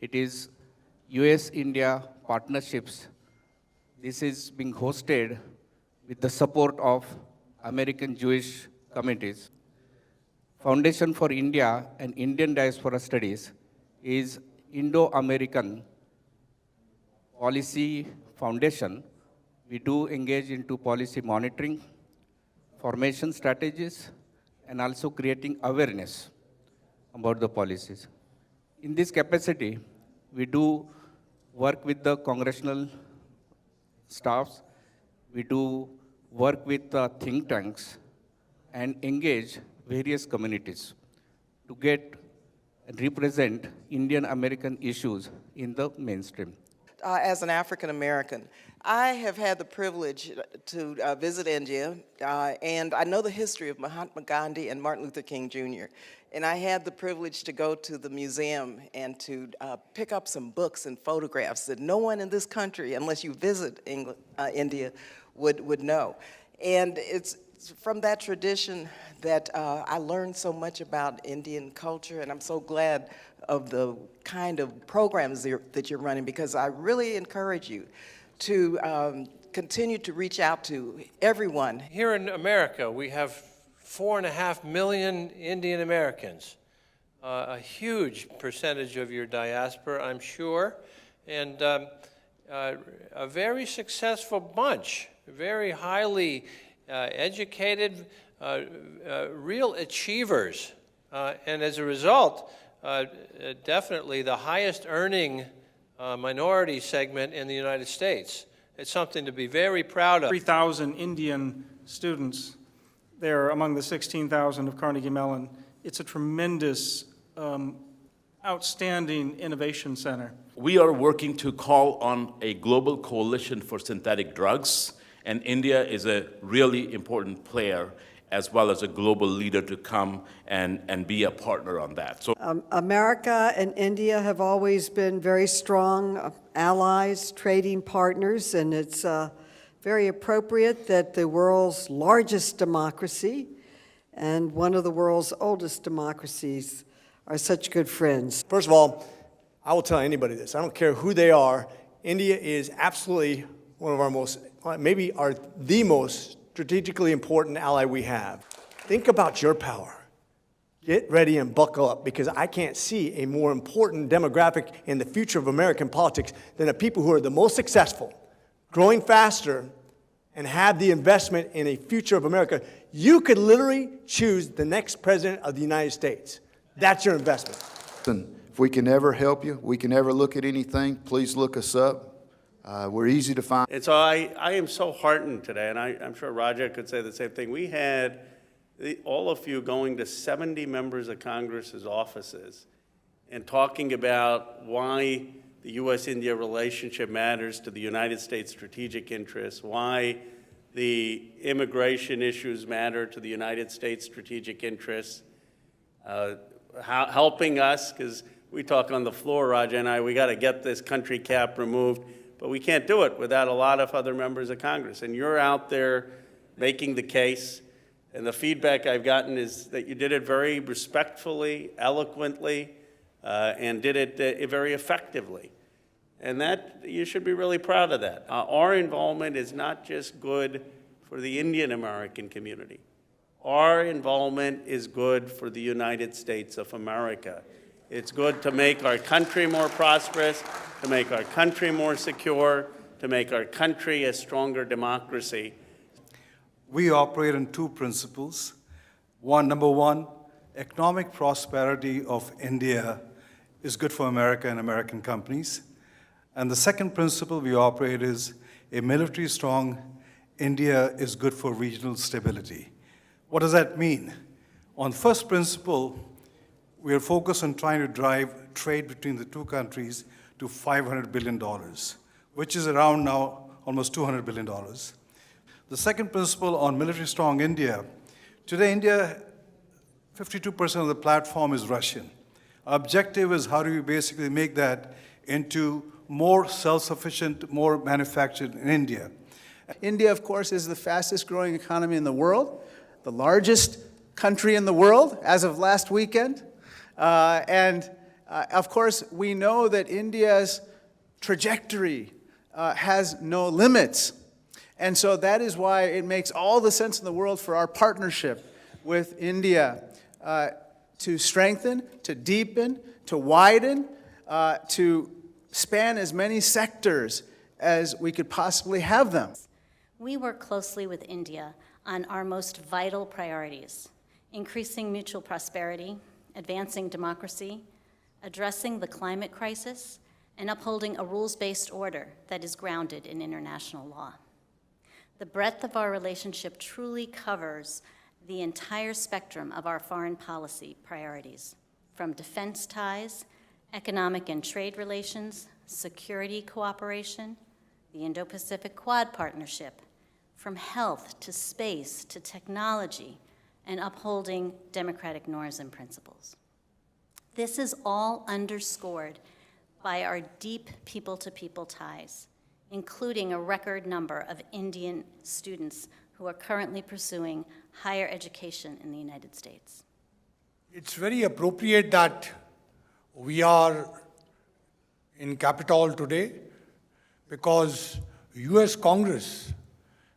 It is US-India partnerships. This is being hosted with the support of American Jewish communities. Foundation for India and Indian Diaspora Studies is Indo-American Policy Foundation. We do engage into policy monitoring, formation strategies, and also creating awareness about the policies. In this capacity, we do work with the congressional staffs, we do work with think tanks, and engage various communities to get and represent Indian American issues in the mainstream. As an African American, I have had the privilege to visit India, and I know the history of Mahatma Gandhi and Martin Luther King Jr. And I had the privilege to go to the museum and to pick up some books and photographs that no one in this country, unless you visit India, would know. And it's from that tradition that I learned so much about Indian culture, and I'm so glad of the kind of programs that you're running, because I really encourage you to continue to reach out to everyone. Here in America, we have 4.5 million Indian Americans, a huge percentage of your diaspora, I'm sure, and a very successful bunch, very highly educated, real achievers, and as a result, definitely the highest earning minority segment in the United States. It's something to be very proud of. 3,000 Indian students there among the 16,000 of Carnegie Mellon. It's a tremendous, outstanding innovation center. We are working to call on a global coalition for synthetic drugs, and India is a really important player as well as a global leader to come and be a partner on that. So, America and India have always been very strong allies, trading partners, and it's very appropriate that the world's largest democracy and one of the world's oldest democracies are such good friends. First of all, I will tell anybody this. I don't care who they are. India is absolutely one of our most, maybe the most strategically important ally we have. Think about your power. Get ready and buckle up, because I can't see a more important demographic in the future of American politics than the people who are the most successful, growing faster, and have the investment in a future of America. You could literally choose the next president of the United States. That's your investment. If we can ever help you, we can ever look at anything, please look us up. We're easy to find. And so I am so heartened today, and I'm sure Raja could say the same thing. We had all of you going to 70 members of Congress's offices and talking about why the U.S.-India relationship matters to the United States strategic interests, why the immigration issues matter to the United States strategic interests, helping us, because we talk on the floor, Raja and I, we got to get this country cap removed, but we can't do it without a lot of other members of Congress. And you're out there making the case, and the feedback I've gotten is that you did it very respectfully, eloquently, and did it very effectively. And that, you should be really proud of that. Our involvement is not just good for the Indian American community. Our involvement is good for the United States of America. It's good to make our country more prosperous, to make our country more secure, to make our country a stronger democracy. We operate on two principles. Number one, economic prosperity of India is good for America and American companies. And the second principle we operate is a military strong India is good for regional stability. What does that mean? On the first principle, we are focused on trying to drive trade between the two countries to $500 billion, which is around now almost $200 billion. The second principle on military strong India, today India, 52% of the platform is Russian. Our objective is how do we basically make that into more self-sufficient, more manufactured in India. India, of course, is the fastest growing economy in the world, the largest country in the world as of last weekend. Of course, we know that India's trajectory has no limits. And so that is why it makes all the sense in the world for our partnership with India to strengthen, to deepen, to widen, to span as many sectors as we could possibly have them. We work closely with India on our most vital priorities: increasing mutual prosperity, advancing democracy, addressing the climate crisis, and upholding a rules-based order that is grounded in international law. The breadth of our relationship truly covers the entire spectrum of our foreign policy priorities, from defense ties, economic and trade relations, security cooperation, the Indo Pacific QUAD partnership, from health to space to technology, and upholding democratic norms and principles. This is all underscored by our deep people-to-people ties, including a record number of Indian students who are currently pursuing higher education in the United States. It's very appropriate that we are in Capitol today because US Congress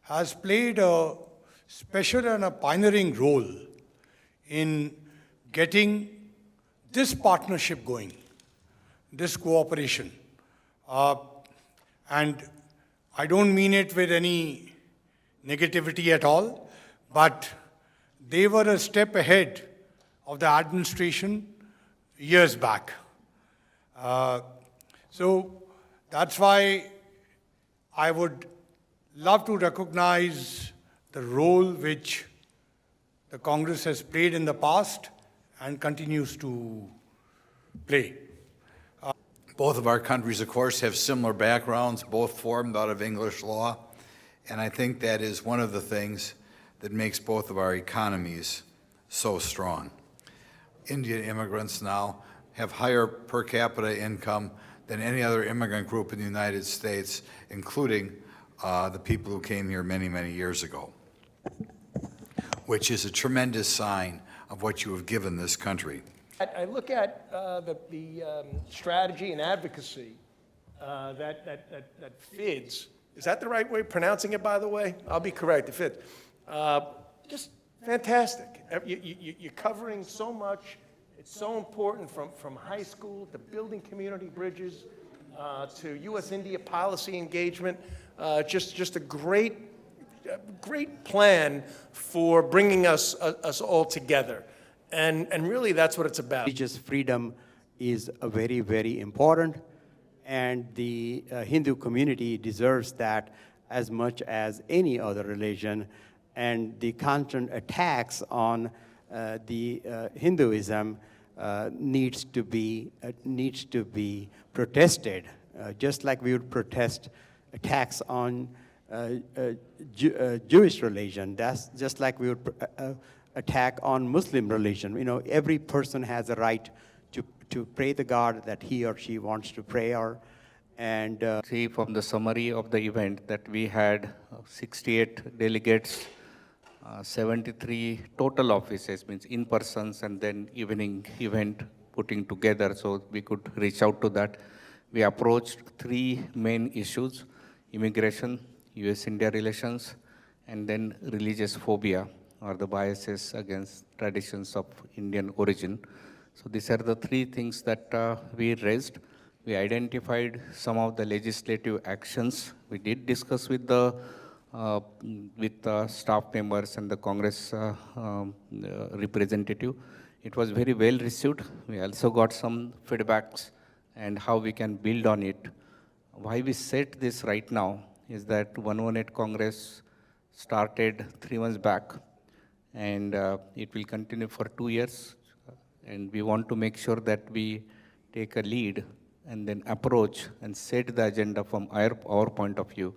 has played a special and a pioneering role in getting this partnership going, this cooperation. And I don't mean it with any negativity at all, but they were a step ahead of the administration years back. So that's why I would love to recognize the role which the Congress has played in the past and continues to play. Both of our countries, of course, have similar backgrounds, both formed out of English law, and I think that is one of the things that makes both of our economies so strong. Indian immigrants now have higher per capita income than any other immigrant group in the United States, including the people who came here many, many years ago, which is a tremendous sign of what you have given this country. I look at the strategy and advocacy that FIIDS, is that the right way of pronouncing it, by the way? I'll be correct, the FIIDS. Just fantastic. You're covering so much. It's so important from high school to building community bridges to U.S.-India policy engagement. Just a great plan for bringing us all together. And really, that's what it's about. Religious freedom is very, very important, and the Hindu community deserves that as much as any other religion. And the constant attacks on the Hinduism needs to be protested, just like we would protest attacks on Jewish religion. That's just like we would attack on Muslim religion. You know, every person has a right to pray the God that he or she wants to pray, and see from the summary of the event that we had 68 delegates, 73 total offices, means in-persons, and then evening event putting together so we could reach out to that. We approached 3 main issues: immigration, US-India relations, and then religious phobia, or the biases against traditions of Indian origin. So these are the 3 things that we raised. We identified some of the legislative actions. We did discuss with the staff members and the Congress representative. It was very well received. We also got some feedbacks and how we can build on it. Why we set this right now is that 118 Congress started 3 months back, and it will continue for 2 years. And we want to make sure that we take a lead and then approach and set the agenda from our point of view